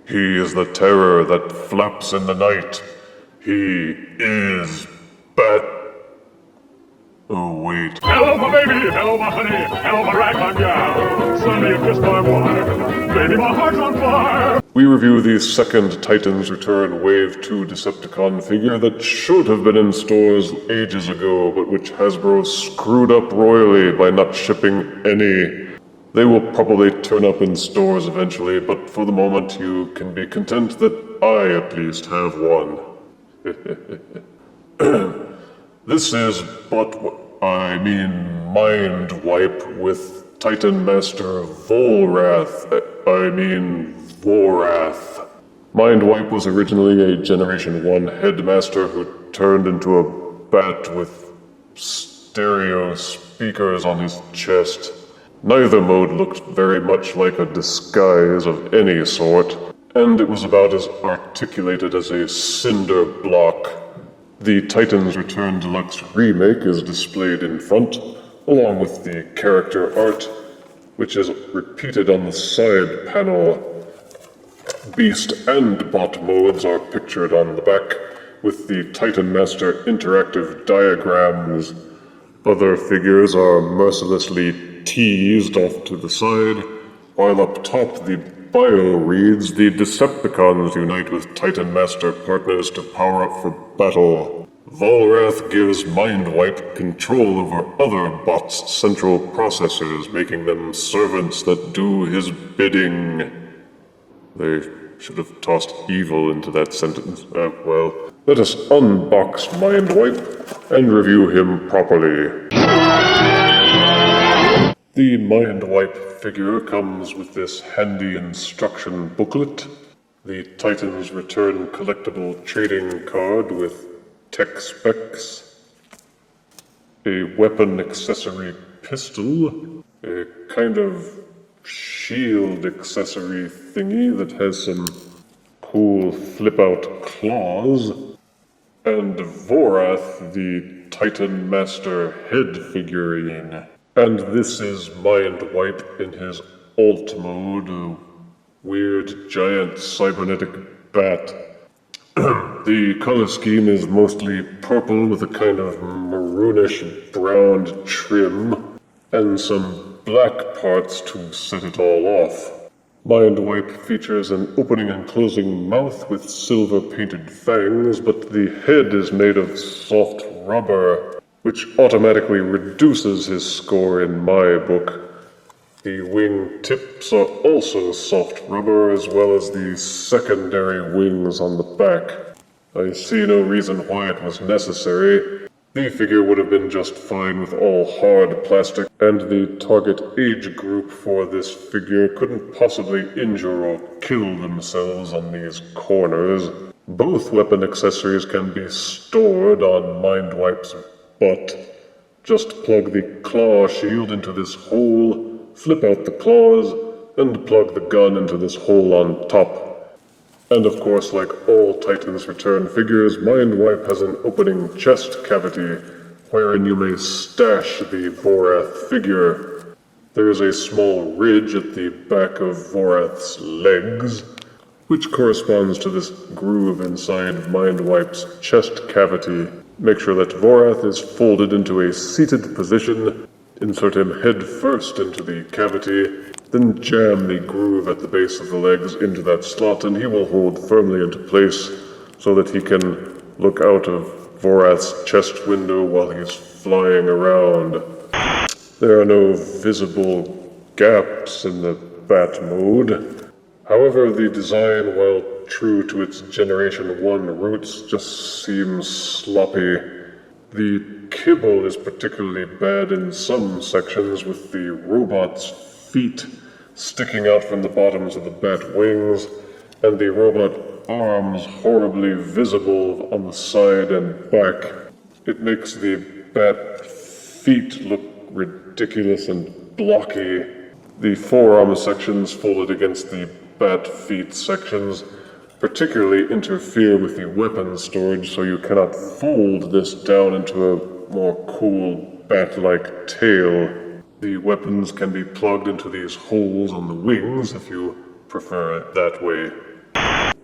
He is the terror that flaps in the night. He is Bat... Oh, wait. Hello, my baby! Hello, my honey! Hello, my ragtime gal! Suddenly you kissed my wife! Baby, my heart's on fire! We review the second Titans Return Wave 2 Decepticon figure that should have been in stores ages ago, but which Hasbro screwed up royally by not shipping any. They will probably turn up in stores eventually, but for the moment you can be content that I at least have one. This is Mindwipe with Titan Master Vorath. Vorath. Mindwipe was originally a Generation 1 headmaster who turned into a bat with stereo speakers on his chest. Neither mode looked very much like a disguise of any sort, and it was about as articulated as a cinder block. The Titans Return Deluxe remake is displayed in front, along with the character art, which is repeated on the side panel. Beast and bot modes are pictured on the back, with the Titan Master interactive diagrams. Other figures are mercilessly teased off to the side, while up top the bio reads, "The Decepticons unite with Titan Master partners to power up for battle. Vorath gives Mindwipe control over other bots' central processors, making them servants that do his bidding." They should have tossed evil into that sentence. Well, let us unbox Mindwipe and review him properly. The Mindwipe figure comes with this handy instruction booklet, the Titans Return collectible trading card with tech specs, a weapon accessory pistol, a kind of shield accessory thingy that has some cool flip-out claws, and Vorath, the Titan Master head figurine. And this is Mindwipe in his alt mode, a weird giant cybernetic bat. The color scheme is mostly purple with a kind of maroonish brown trim, and some black parts to set it all off. Mindwipe features an opening and closing mouth with silver-painted fangs, but the head is made of soft rubber, which automatically reduces his score in my book. The wing tips are also soft rubber, as well as the secondary wings on the back. I see no reason why it was necessary. The figure would have been just fine with all hard plastic, and the target age group for this figure couldn't possibly injure or kill themselves on these corners. Both weapon accessories can be stored on Mindwipe's butt. Just plug the claw shield into this hole, flip out the claws, and plug the gun into this hole on top. And of course, like all Titans Return figures, Mindwipe has an opening chest cavity, wherein you may stash the Vorath figure. There is a small ridge at the back of Vorath's legs, which corresponds to this groove inside Mindwipe's chest cavity. Make sure that Vorath is folded into a seated position, insert him head first into the cavity, then jam the groove at the base of the legs into that slot, and he will hold firmly into place so that he can look out of Vorath's chest window while he's flying around. There are no visible gaps in the bat mode. However, the design, while true to its Generation 1 roots, just seems sloppy. The kibble is particularly bad in some sections, with the robot's feet sticking out from the bottoms of the bat wings, and the robot arms horribly visible on the side and back. It makes the bat feet look ridiculous and blocky. The forearm sections folded against the bat feet sections particularly interfere with the weapon storage, so you cannot fold this down into a more cool bat-like tail. The weapons can be plugged into these holes on the wings if you prefer it that way.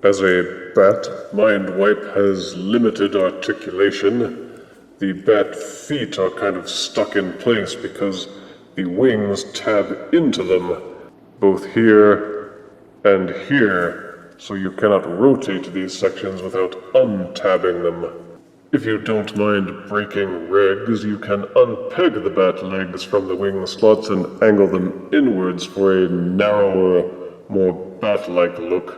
As a bat, Mindwipe has limited articulation. The bat feet are kind of stuck in place because the wings tab into them, both here and here, so you cannot rotate these sections without untabbing them. If you don't mind breaking regs, you can unpeg the bat legs from the wing slots and angle them inwards for a narrower, more bat-like look,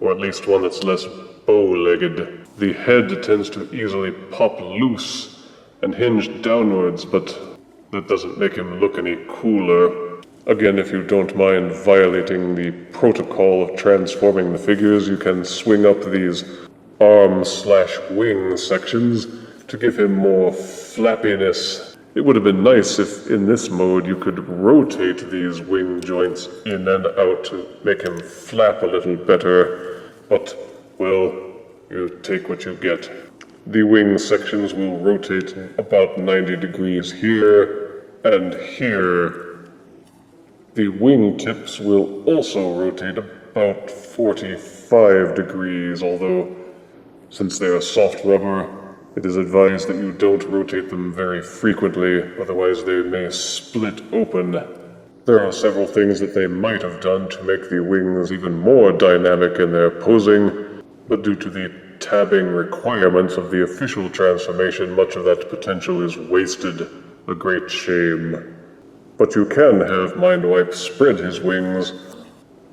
or at least one that's less bow-legged. The head tends to easily pop loose and hinge downwards, but that doesn't make him look any cooler. Again, if you don't mind violating the protocol of transforming the figures, you can swing up these arm/wing sections to give him more flappiness. It would have been nice if in this mode you could rotate these wing joints in and out to make him flap a little better, but, well, you take what you get. The wing sections will rotate about 90 degrees here and here. The wing tips will also rotate about 45 degrees, although since they are soft rubber, it is advised that you don't rotate them very frequently, otherwise they may split open. There are several things that they might have done to make the wings even more dynamic in their posing, but due to the tabbing requirements of the official transformation, much of that potential is wasted. A great shame. But you can have Mindwipe spread his wings,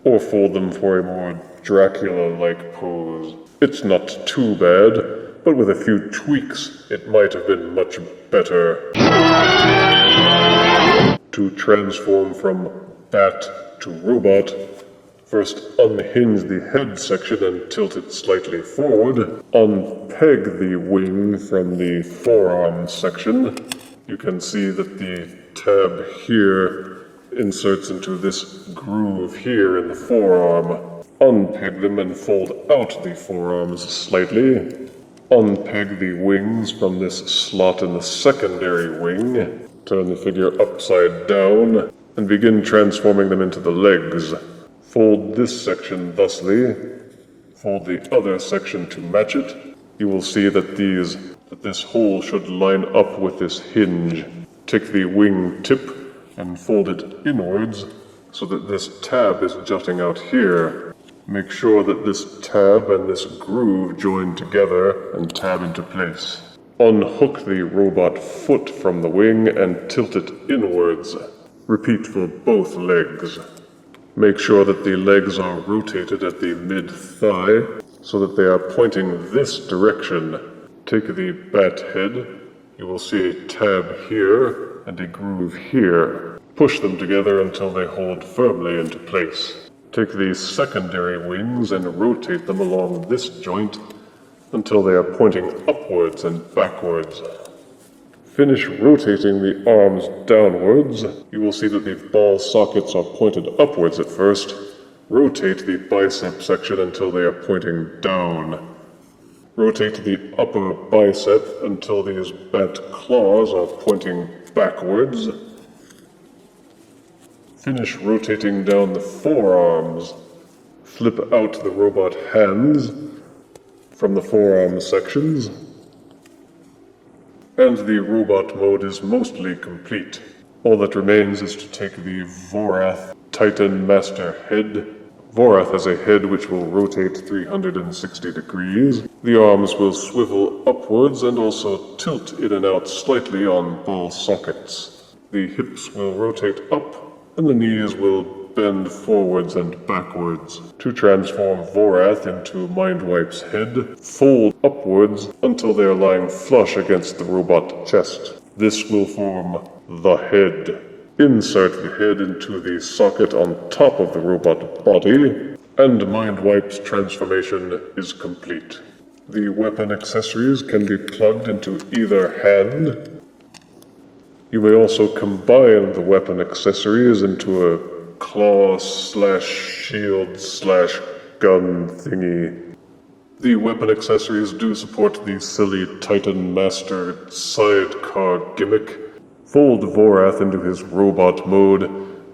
or fold them for a more Dracula-like pose. It's not too bad, but with a few tweaks, it might have been much better. To transform from bat to robot, first unhinge the head section and tilt it slightly forward. Unpeg the wing from the forearm section. You can see that the tab here inserts into this groove here in the forearm. Unpeg them and fold out the forearms slightly. Unpeg the wings from this slot in the secondary wing. Turn the figure upside down and begin transforming them into the legs. Fold this section thusly. Fold the other section to match it. You will see that this hole should line up with this hinge. Take the wing tip and fold it inwards so that this tab is jutting out here. Make sure that this tab and this groove join together and tab into place. Unhook the robot foot from the wing and tilt it inwards. Repeat for both legs. Make sure that the legs are rotated at the mid-thigh so that they are pointing this direction. Take the bat head. You will see a tab here and a groove here. Push them together until they hold firmly into place. Take these secondary wings and rotate them along this joint until they are pointing upwards and backwards. Finish rotating the arms downwards. You will see that the ball sockets are pointed upwards at first. Rotate the bicep section until they are pointing down. Rotate the upper bicep until these bat claws are pointing backwards. Finish rotating down the forearms. Flip out the robot hands from the forearm sections. And the robot mode is mostly complete. All that remains is to take the Vorath Titan Master head. Vorath has a head which will rotate 360 degrees. The arms will swivel upwards and also tilt in and out slightly on ball sockets. The hips will rotate up and the knees will bend forwards and backwards. To transform Vorath into Mindwipe's head, fold upwards until they are lying flush against the robot chest. This will form the head. Insert the head into the socket on top of the robot body, and Mindwipe's transformation is complete. The weapon accessories can be plugged into either hand. You may also combine the weapon accessories into a claw/shield/gun thingy. The weapon accessories do support the silly Titan Master sidecar gimmick. Fold Vorath into his robot mode.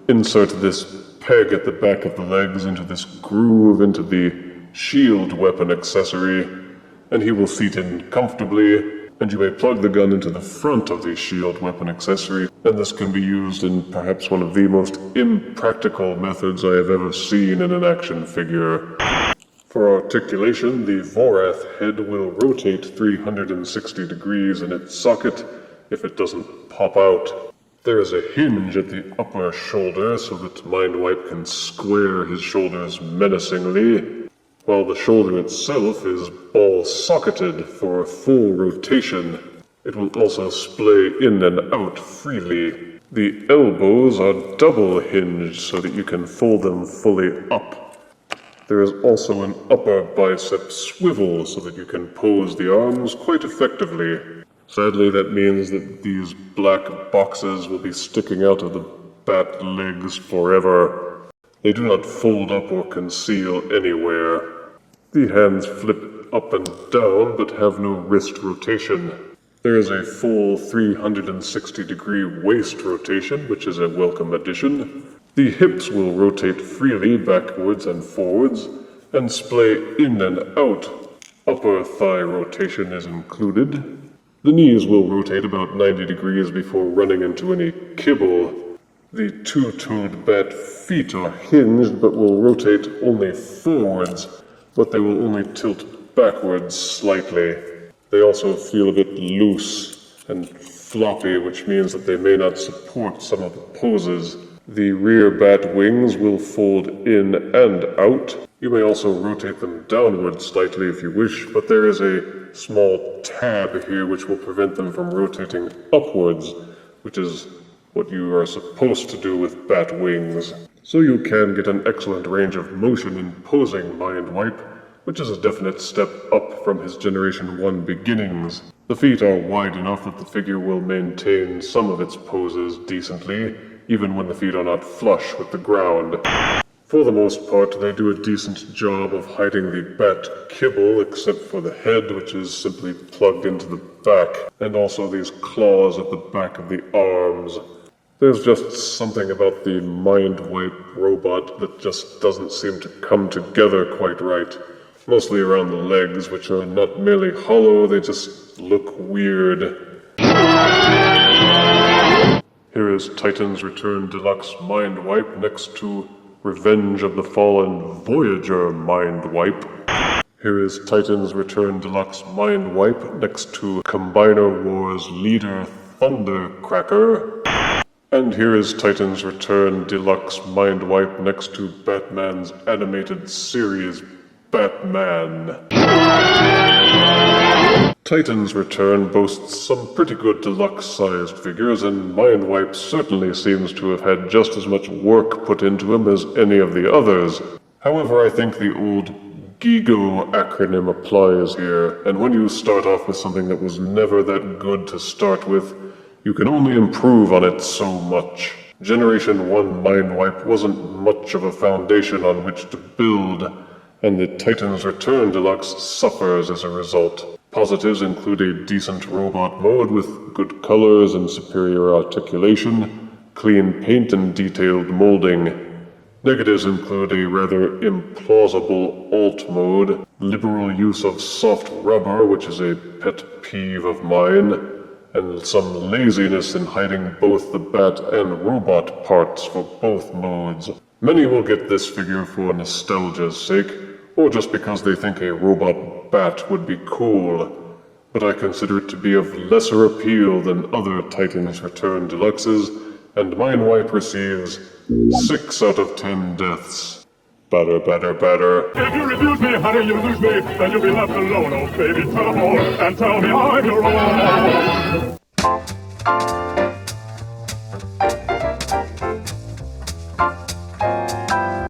Insert this peg at the back of the legs into this groove into the shield weapon accessory, and he will seat in comfortably, and you may plug the gun into the front of the shield weapon accessory, and this can be used in perhaps one of the most impractical methods I have ever seen in an action figure. For articulation, the Vorath head will rotate 360 degrees in its socket if it doesn't pop out. There is a hinge at the upper shoulder so that Mindwipe can square his shoulders menacingly, while the shoulder itself is ball-socketed for full rotation. It will also splay in and out freely. The elbows are double hinged so that you can fold them fully up. There is also an upper bicep swivel so that you can pose the arms quite effectively. Sadly, that means that these black boxes will be sticking out of the bat legs forever. They do not fold up or conceal anywhere. The hands flip up and down but have no wrist rotation. There is a full 360-degree waist rotation, which is a welcome addition. The hips will rotate freely backwards and forwards, and splay in and out. Upper thigh rotation is included. The knees will rotate about 90 degrees before running into any kibble. The two-toed bat feet are hinged but will rotate only forwards, but they will only tilt backwards slightly. They also feel a bit loose and floppy, which means that they may not support some of the poses. The rear bat wings will fold in and out. You may also rotate them downward slightly if you wish, but there is a small tab here which will prevent them from rotating upwards, which is what you are supposed to do with bat wings. So you can get an excellent range of motion in posing Mindwipe, which is a definite step up from his Generation 1 beginnings. The feet are wide enough that the figure will maintain some of its poses decently, even when the feet are not flush with the ground. For the most part, they do a decent job of hiding the bat kibble, except for the head, which is simply plugged into the back, and also these claws at the back of the arms. There's just something about the Mindwipe robot that just doesn't seem to come together quite right. Mostly around the legs, which are not merely hollow, they just look weird. Here is Titan's Return Deluxe Mindwipe next to Revenge of the Fallen Voyager Mindwipe. Here is Titan's Return Deluxe Mindwipe next to Combiner Wars Leader Thundercracker. And here is Titan's Return Deluxe Mindwipe next to Batman's animated series Batman. Titan's Return boasts some pretty good deluxe-sized figures, and Mindwipe certainly seems to have had just as much work put into him as any of the others. However, I think the old GIGO acronym applies here, and when you start off with something that was never that good to start with, you can only improve on it so much. Generation 1 Mindwipe wasn't much of a foundation on which to build, and the Titan's Return Deluxe suffers as a result. Positives include a decent robot mode with good colors and superior articulation, clean paint and detailed molding. Negatives include a rather implausible alt mode, liberal use of soft rubber, which is a pet peeve of mine, and some laziness in hiding both the bat and robot parts for both modes. Many will get this figure for nostalgia's sake, or just because they think a robot bat would be cool, but I consider it to be of lesser appeal than other Titan's Return Deluxes, and Mindwipe receives 6 out of 10 deaths. Batter, batter, batter. If you refuse me, honey, you lose me, then you'll be left alone, oh baby, tell them all, and tell me I'm your own.